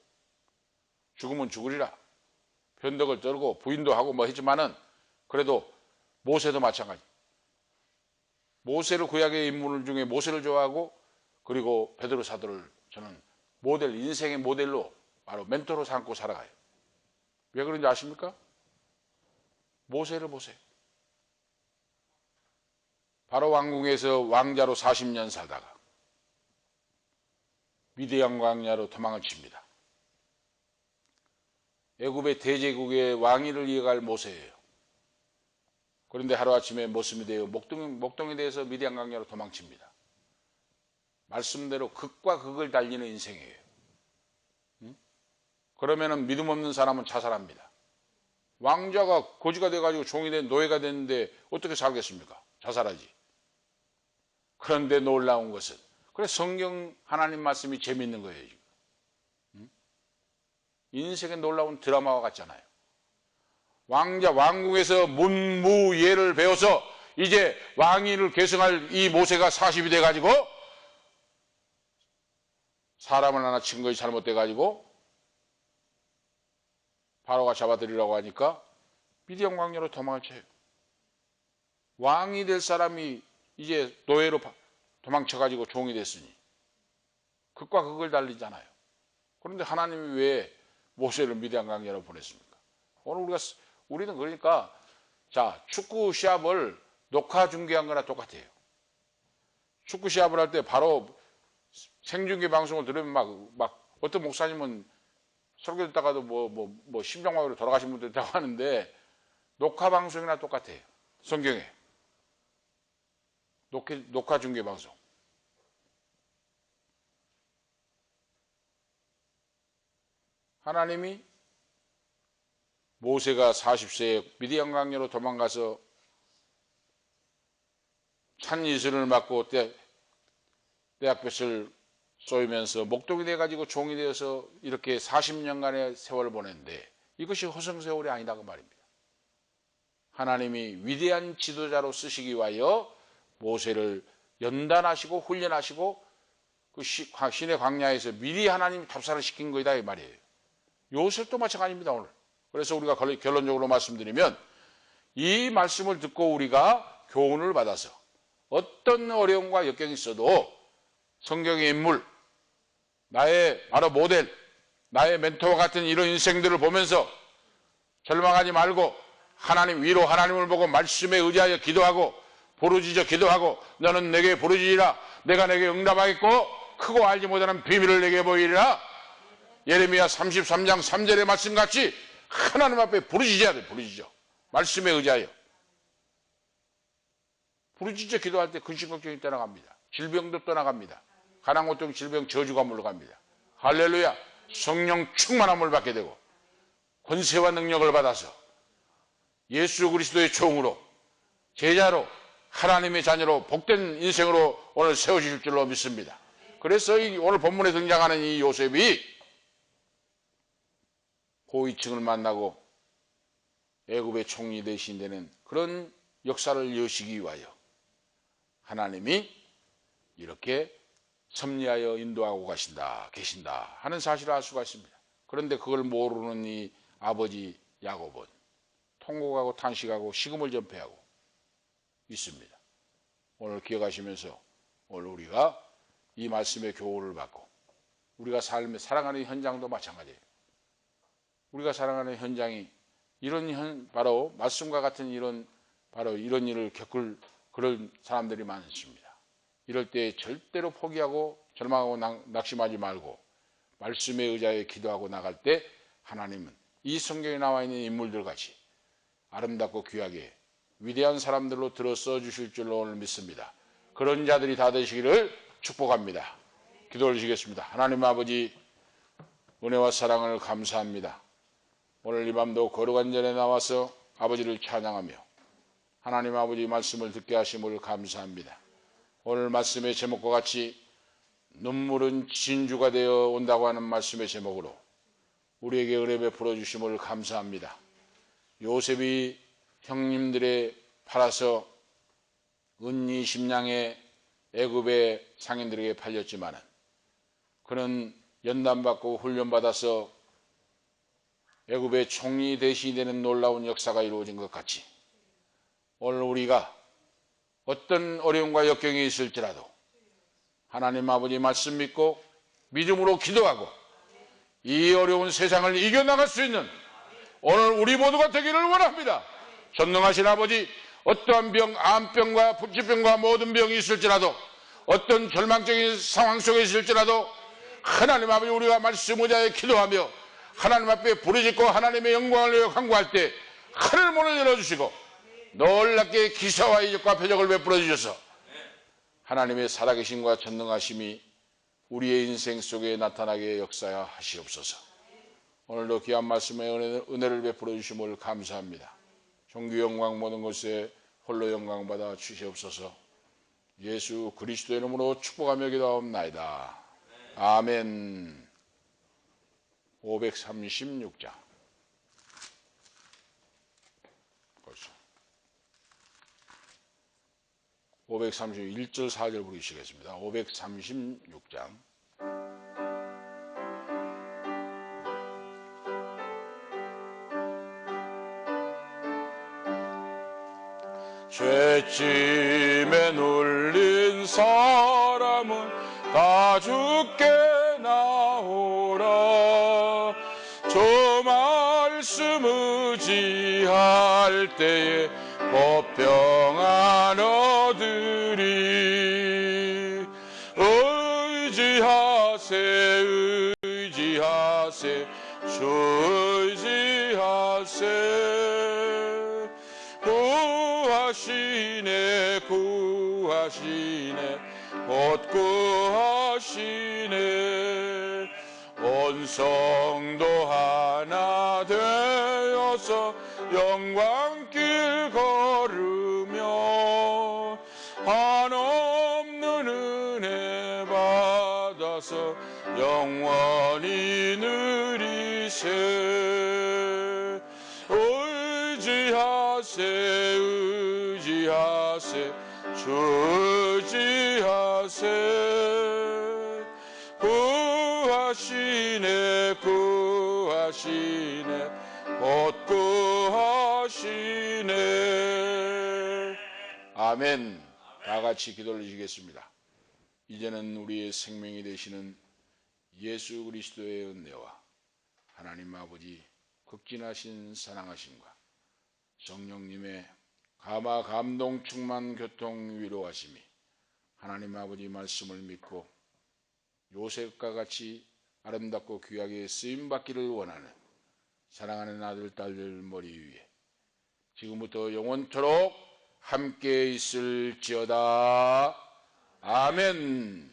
A: 죽으면 죽으리라. 변덕을 떨고 부인도 하고 뭐 했지만은 그래도 모세도 마찬가지. 모세를 구약의 인물 중에 모세를 좋아하고 그리고 베드로 사도를 저는 모델, 인생의 모델로 바로 멘토로 삼고 살아가요. 왜 그런지 아십니까? 모세를 보세요. 바로 왕궁에서 왕자로 40년 살다가 미디안 광야로 도망을 칩니다. 애굽의 대제국의 왕위를 이어갈 모세예요. 그런데 하루아침에 모습이 되어 목동에 대해서 미디안 광야로 도망칩니다. 말씀대로 극과 극을 달리는 인생이에요. 그러면은 믿음 없는 사람은 자살합니다. 왕자가 거지가 돼가지고 종이 된 노예가 됐는데 어떻게 살겠습니까? 자살하지. 그런데 놀라운 것은 그래 성경 하나님 말씀이 재미있는 거예요. 지금. 인생의 놀라운 드라마와 같잖아요. 왕자 왕궁에서 문무예를 배워서 이제 왕위를 계승할 이 모세가 40이 돼가지고 사람을 하나 친 것이 잘못돼가지고 바로가 잡아들이라고 하니까 미디안 광야로 도망을 쳐요. 왕이 될 사람이 이제 노예로 도망쳐가지고 종이 됐으니 극과 극을 달리잖아요. 그런데 하나님이 왜 모세를 미디안 광야로 보냈습니까? 오늘 우리는 그러니까 자 축구 시합을 녹화 중계한 거나 똑같아요. 축구 시합을 할 때 바로 생중계 방송을 들으면 막 어떤 목사님은 설교 듣다가도 뭐 심장마비로 돌아가신 분도 있다고 하는데 녹화 방송이나 똑같아요. 성경에 녹화 중계 방송. 하나님이 모세가 40세에 미디안 광야로 도망가서 찬 이슬을 맞고 떼약볕을 쏘이면서 목동이 돼가지고 종이 되어서 이렇게 40년간의 세월을 보냈는데 이것이 허송세월이 아니다 그 말입니다. 하나님이 위대한 지도자로 쓰시기 위하여 모세를 연단하시고 훈련하시고 그 신의 광야에서 미리 하나님이 답사를 시킨 거이다 이 말이에요. 요셉도 마찬가지입니다 오늘. 그래서 우리가 결론적으로 말씀드리면 이 말씀을 듣고 우리가 교훈을 받아서 어떤 어려움과 역경이 있어도 성경의 인물, 나의 바로 모델, 나의 멘토와 같은 이런 인생들을 보면서 절망하지 말고 하나님 위로 하나님을 보고 말씀에 의지하여 기도하고 부르짖어 기도하고 너는 내게 부르짖으라 내가 내게 응답하겠고 크고 알지 못하는 비밀을 내게 보이리라. 예레미야 33장 3절의 말씀같이 하나님 앞에 부르짖어야 돼. 부르짖어. 말씀에 의지하여. 부르짖어 기도할 때 근심 걱정이 떠나갑니다. 질병도 떠나갑니다. 가난 고통 질병 저주가 물러갑니다. 할렐루야. 성령 충만함을 받게 되고 권세와 능력을 받아서 예수 그리스도의 종으로 제자로 하나님의 자녀로 복된 인생으로 오늘 세워주실 줄로 믿습니다. 그래서 오늘 본문에 등장하는 이 요셉이 고위층을 만나고 애굽의 총리 되신 데는 그런 역사를 여시기 위하여 하나님이 이렇게 섭리하여 인도하고 계신다 하는 사실을 알 수가 있습니다. 그런데 그걸 모르는 이 아버지 야곱은 통곡하고 탄식하고 식음을 전폐하고 있습니다. 오늘 기억하시면서 오늘 우리가 이 말씀의 교훈을 받고 우리가 살아가는 현장도 마찬가지예요. 우리가 살아가는 현장이 바로 말씀과 같은 이런 일을 겪을 그런 사람들이 많습니다. 이럴 때 절대로 포기하고 절망하고 낙심하지 말고 말씀에 의지하여 기도하고 나갈 때 하나님은 이 성경에 나와 있는 인물들 같이 아름답고 귀하게 위대한 사람들로 들어 써주실 줄로 오늘 믿습니다. 그런 자들이 다 되시기를 축복합니다. 기도 올리시겠습니다. 하나님 아버지, 은혜와 사랑을 감사합니다. 오늘 이 밤도 거룩한 전에 나와서 아버지를 찬양하며 하나님 아버지 말씀을 듣게 하심을 감사합니다. 오늘 말씀의 제목과 같이 눈물은 진주가 되어 온다고 하는 말씀의 제목으로 우리에게 은혜 베풀어 주심을 감사합니다. 요셉이 형님들의 팔아서 은 20냥에 애굽의 상인들에게 팔렸지만 그는 연단받고 훈련받아서 애굽의 총리 대신이 되는 놀라운 역사가 이루어진 것 같이 오늘 우리가 어떤 어려움과 역경이 있을지라도 하나님 아버지 말씀 믿고 믿음으로 기도하고 이 어려운 세상을 이겨나갈 수 있는 오늘 우리 모두가 되기를 원합니다. 전능하신 아버지, 어떠한 병, 암병과 불치병과 모든 병이 있을지라도 어떤 절망적인 상황 속에 있을지라도 하나님 아버지 우리가 말씀 의지하여 기도하며 하나님 앞에 부르짖고 하나님의 영광을 위해 간구할 때 하늘 문을 열어주시고 놀랍게 기사와 이적과 표적을 베풀어 주셔서 하나님의 살아계심과 전능하심이 우리의 인생 속에 나타나게 역사하시옵소서. 오늘도 귀한 말씀에 은혜를 베풀어 주심을 감사합니다. 존귀 영광 모든 것에 홀로 영광 받아 주시옵소서. 예수 그리스도의 이름으로 축복하며 기도하옵나이다. 아멘. 536장. 벌써 531절 4절 부르시겠습니다. 536장. 죄짐에 눌린 사람은 다 죽게 나오라. 저 말씀 의지할 때에 곧 평안 얻으리. 의지하세 의지하세 주 의지하세. 구하시네 구하시네 곧 구하시네. 온 성도 하나 되어서 영광길 걸으며 한없는 은혜 받아서 영원히 누리세. 의지하세 의지하세 주 의지하세. 구하시네 구하시네 곧 구하시네. 아멘. 다 같이 기도 올리시겠습니다. 이제는 우리의 생명이 되시는 예수 그리스도의 은혜와 하나님 아버지 극진하신 사랑하심과 성령님의 감화 감동 충만 교통 위로하심이 하나님 아버지 말씀을 믿고 요셉과 같이 아름답고 귀하게 쓰임받기를 원하는 사랑하는 아들 딸들 머리 위에 지금부터 영원토록 함께 있을지어다. 아멘.